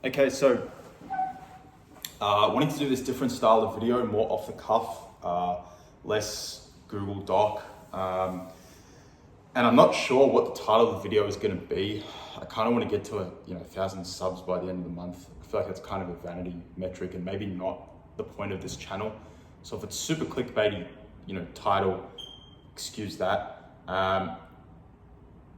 Okay, so wanting to do this different style of video, more off the cuff, less Google Doc. And I'm not sure what the title of the video is going to be. I kind of want to get to 1,000 subs by the end of the month. I feel like that's kind of a vanity metric and maybe not the point of this channel. So if it's super clickbaity, title, excuse that.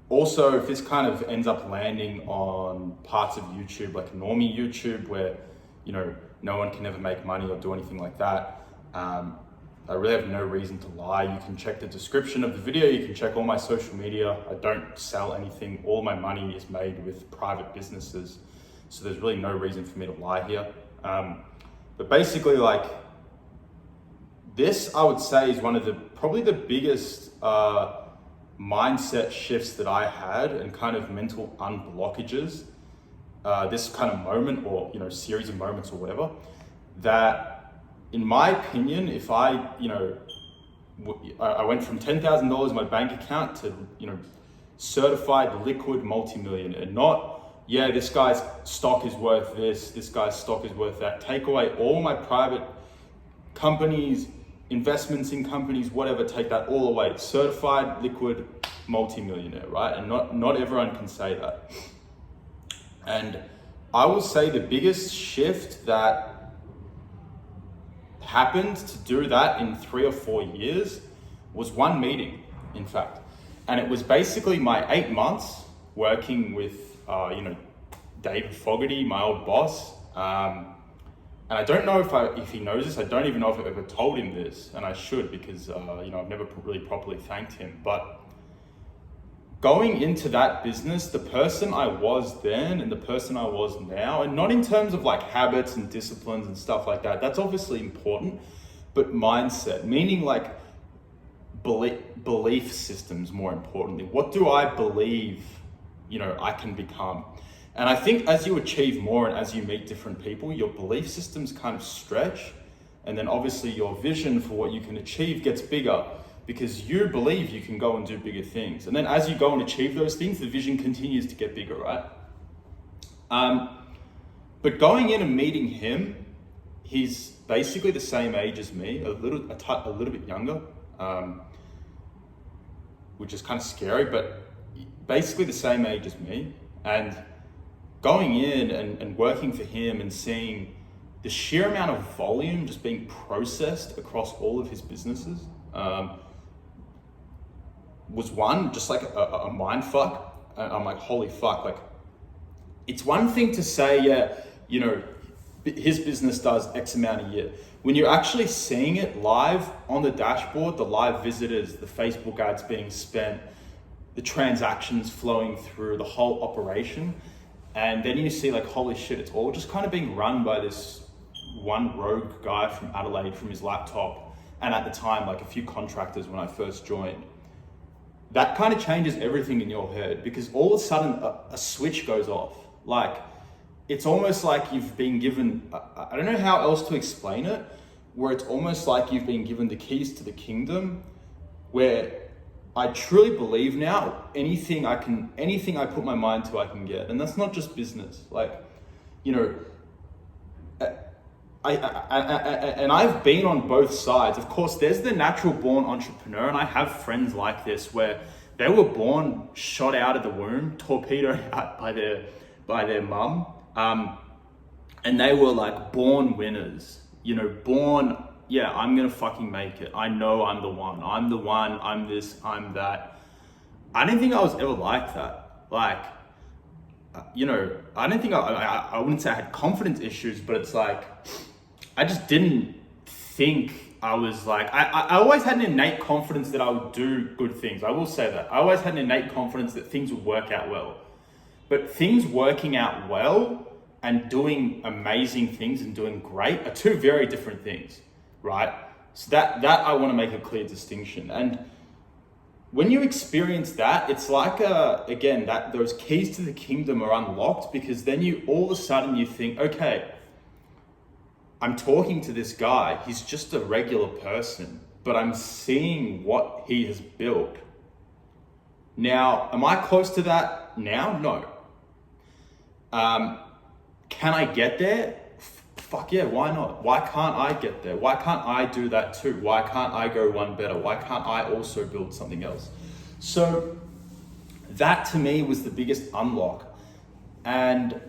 Also, if this kind of ends up landing on parts of YouTube, like normie YouTube, where no one can ever make money or do anything like that, I really have no reason to lie. You can check the description of the video. You can check all my social media. I don't sell anything. All my money is made with private businesses. So there's really no reason for me to lie here. But basically, this, I would say, is one of probably the biggest mindset shifts that I had and kind of mental unblockages. This kind of moment or, series of moments or whatever, that in my opinion, if I went from $10,000 in my bank account to, certified liquid multimillionaire, not, this guy's stock is worth this guy's stock is worth that. Take away all my private companies, investments in companies, whatever, take that all away. Certified liquid multimillionaire, right? And not everyone can say that. And I will say the biggest shift that happened to do that in 3 or 4 years was one meeting, in fact. And it was basically my 8 months working with, David Fogarty, my old boss. And I don't know if he knows this. I don't even know if I've ever told him this, and I should, because, I've never really properly thanked him. But going into that business, the person I was then and the person I was now, and not in terms of habits and disciplines and stuff like that, that's obviously important, but mindset, meaning belief systems, more importantly. What do I believe, I can become? And I think as you achieve more and as you meet different people, your belief systems kind of stretch, and then obviously your vision for what you can achieve gets bigger, because you believe you can go and do bigger things. And then as you go and achieve those things, the vision continues to get bigger, right? But going in and meeting him, he's basically the same age as me, a little bit younger, which is kind of scary, but basically the same age as me. And going in and working for him and seeing the sheer amount of volume just being processed across all of his businesses, was one, just a mind fuck. I'm like, holy fuck. It's one thing to say, his business does X amount a year. When you're actually seeing it live on the dashboard, the live visitors, the Facebook ads being spent, the transactions flowing through, the whole operation. And then you see holy shit, it's all just kind of being run by this one rogue guy from Adelaide from his laptop. And at the time, a few contractors when I first joined. That kind of changes everything in your head, because all of a sudden a switch goes off. It's almost like you've been given, I don't know how else to explain it, where it's almost like you've been given the keys to the kingdom, where I truly believe now anything I put my mind to, I can get. And that's not just business. And I've been on both sides. Of course, there's the natural born entrepreneur, and I have friends like this where they were born shot out of the womb, torpedoed out by their mum, and they were born winners. Born, I'm gonna fucking make it. I know I'm the one. I'm this, I'm that. I didn't think I was ever like that. I don't think I wouldn't say I had confidence issues, but it's I just didn't think I was I always had an innate confidence that I would do good things. I will say that. I always had an innate confidence that things would work out well. But things working out well and doing amazing things and doing great are two very different things, right? So that I want to make a clear distinction. And when you experience that, it's again, that those keys to the kingdom are unlocked, because then all of a sudden you think, okay, I'm talking to this guy. He's just a regular person, but I'm seeing what he has built. Now, am I close to that now? No. can I get there? Fuck yeah, why not? Why can't I get there? Why can't I do that too? Why can't I go one better? Why can't I also build something else? So that to me was the biggest unlock. And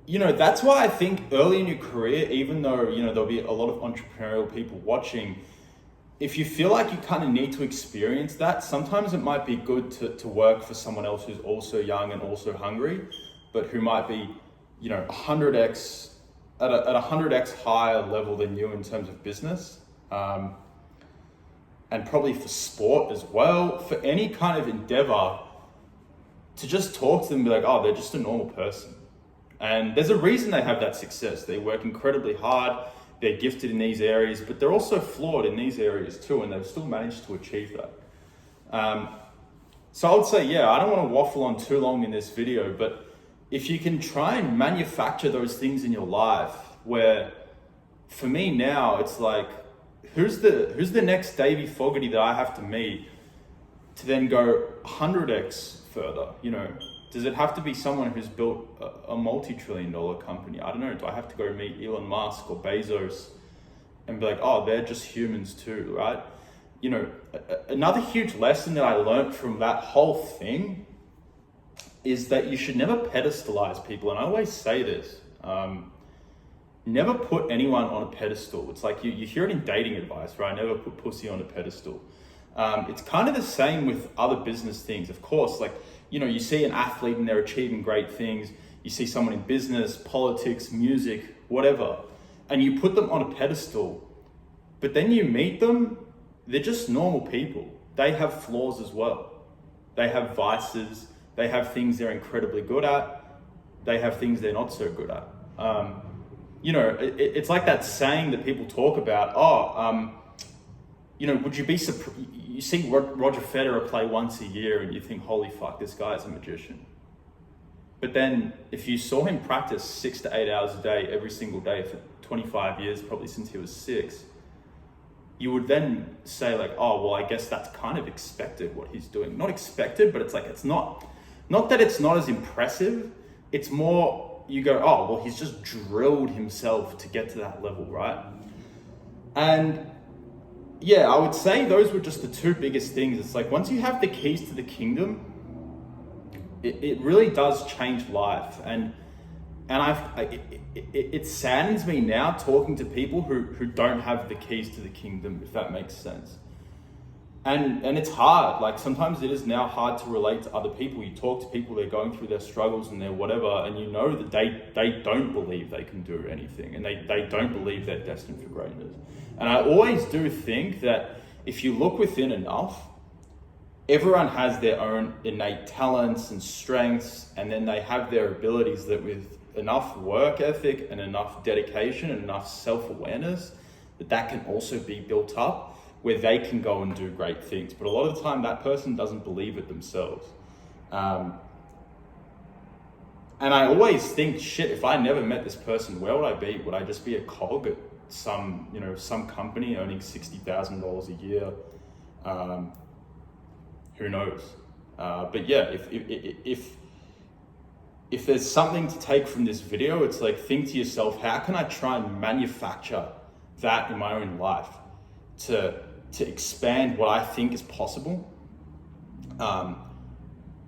that's why I think early in your career, even though, there'll be a lot of entrepreneurial people watching, if you feel like you kind of need to experience that, sometimes it might be good to work for someone else who's also young and also hungry, but who might be, 100x at a 100x higher level than you in terms of business. And probably for sport as well, for any kind of endeavor, to just talk to them and be like, oh, they're just a normal person. And there's a reason they have that success. They work incredibly hard, they're gifted in these areas, but they're also flawed in these areas too, and they've still managed to achieve that. So I would say, I don't want to waffle on too long in this video, but if you can try and manufacture those things in your life, where for me now, it's like, who's the next Davey Fogarty that I have to meet to then go 100x further? Does it have to be someone who's built a multi-trillion-dollar company? I don't know. Do I have to go meet Elon Musk or Bezos and be like, oh, they're just humans too, right? Another huge lesson that I learned from that whole thing is that you should never pedestalize people. And I always say this, never put anyone on a pedestal. It's like you hear it in dating advice, right? Never put pussy on a pedestal. It's kind of the same with other business things. Of course, like, you see an athlete and they're achieving great things. You see someone in business, politics, music, whatever, and you put them on a pedestal, but then you meet them, they're just normal people. They have flaws as well. They have vices. They have things they're incredibly good at. They have things they're not so good at. It's like that saying that people talk about, would you be surprised? You see Roger Federer play once a year and you think, holy fuck, this guy's a magician. But then if you saw him practice 6 to 8 hours a day, every single day for 25 years, probably since he was 6, you would then say like, oh, well, I guess that's kind of expected what he's doing. Not expected, but it's like, it's not that it's not as impressive. It's more, you go, oh, well, he's just drilled himself to get to that level, right? And I would say those were just the two biggest things. It's like, once you have the keys to the kingdom, it really does change life. And it saddens me now talking to people who don't have the keys to the kingdom, if that makes sense. And it's hard. Like, sometimes it is now hard to relate to other people. You talk to people, they're going through their struggles and their whatever, and you know that they don't believe they can do anything, and they don't believe they're destined for greatness. And I always do think that if you look within enough, everyone has their own innate talents and strengths, and then they have their abilities that with enough work ethic and enough dedication and enough self-awareness, that can also be built up where they can go and do great things. But a lot of the time that person doesn't believe it themselves. And I always think, shit, if I never met this person, where would I be? Would I just be a cog at some company earning $60,000 a year? Who knows? But yeah, if there's something to take from this video, it's like, think to yourself, how can I try and manufacture that in my own life to expand what I think is possible,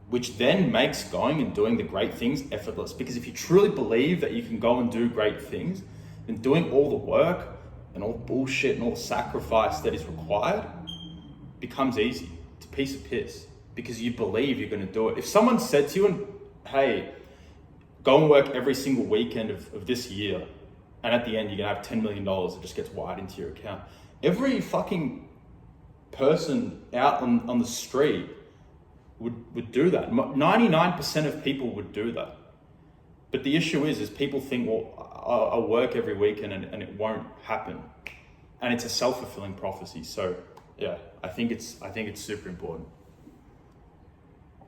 which then makes going and doing the great things effortless. Because if you truly believe that you can go and do great things, then doing all the work and all the bullshit and all the sacrifice that is required becomes easy. It's a piece of piss, because you believe you're going to do it. If someone said to you, hey, go and work every single weekend of this year, and at the end you're going to have $10 million that just gets wired into your account. Every fucking person out on the street would do that. 99% of people would do that. But the issue is people think, well, I'll work every weekend and it won't happen. And it's a self-fulfilling prophecy. So yeah, I think it's super important.